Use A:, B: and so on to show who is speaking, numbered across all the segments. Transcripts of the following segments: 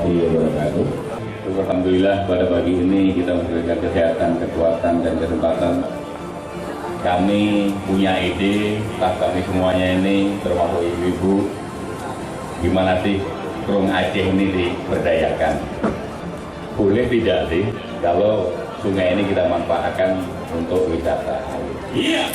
A: warahmatullahi wabarakatuh. Alhamdulillah pada pagi ini kita memberikan kesehatan, kekuatan, dan kesempatan. Kami punya ide, kami semuanya ini termasuk ibu-ibu, gimana sih Krung Aceh ini diberdayakan. Boleh tidak sih kalau sungai ini kita manfaatkan untuk wisata? Iya.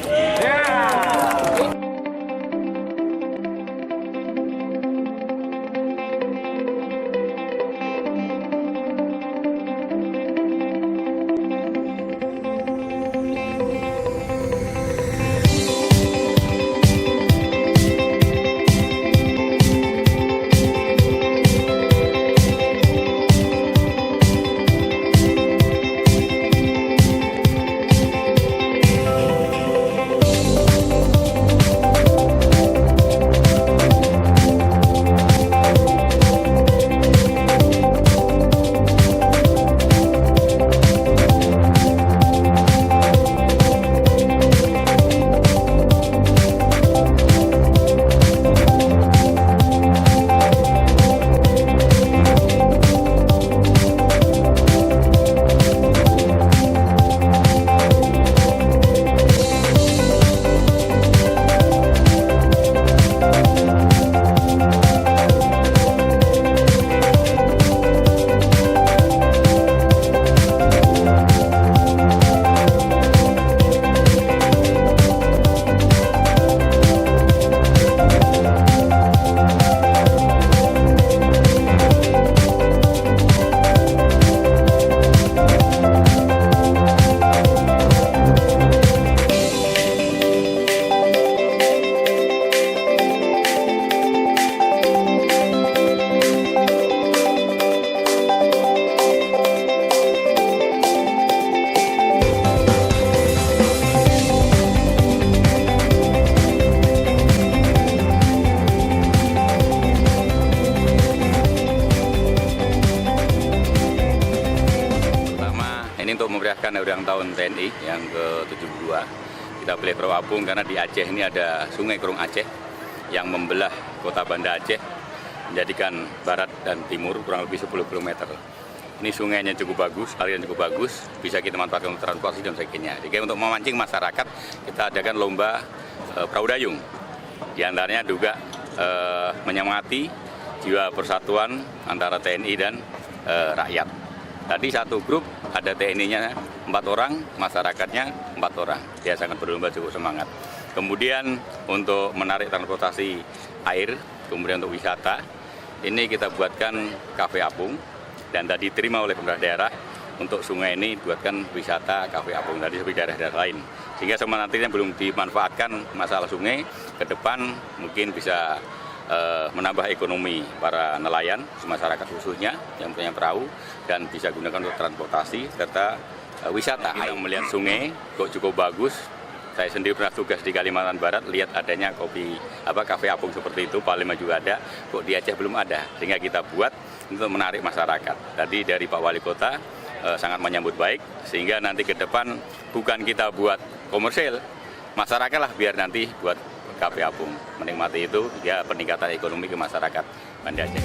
B: Ini untuk memeriahkan ulang tahun TNI yang ke-72. Kita pilih perahu apung karena di Aceh ini ada Sungai Krung Aceh yang membelah kota Banda Aceh, menjadikan barat dan timur kurang lebih 10 km. Ini sungainya cukup bagus, aliran cukup bagus, bisa kita manfaatkan untuk transportasi dan sebagainya. Jadi untuk memancing masyarakat, kita adakan lomba perahu dayung. Di antaranya juga menyemangati jiwa persatuan antara TNI dan rakyat. Tadi satu grup ada TNI-nya 4 orang, masyarakatnya 4 orang. Dia sangat berlomba, cukup semangat. Kemudian untuk menarik transportasi air, kemudian untuk wisata, ini kita buatkan kafe apung dan tadi diterima oleh pemerintah daerah untuk sungai ini buatkan wisata kafe apung tadi seperti daerah-daerah lain. Sehingga semua nantinya belum dimanfaatkan masalah sungai, ke depan mungkin bisa menambah ekonomi para nelayan, masyarakat khususnya yang punya perahu dan bisa gunakan untuk transportasi serta wisata. Kita melihat sungai kok cukup bagus. Saya sendiri pernah tugas di Kalimantan Barat, lihat adanya kafe apung seperti itu, Palembang juga ada, kok di Aceh belum ada. Sehingga kita buat untuk menarik masyarakat. Tadi dari Pak Wali Kota sangat menyambut baik, sehingga nanti ke depan bukan kita buat komersil, masyarakat lah biar nanti buat kafe apung. Menikmati itu ya peningkatan ekonomi ke masyarakat Banda Aceh.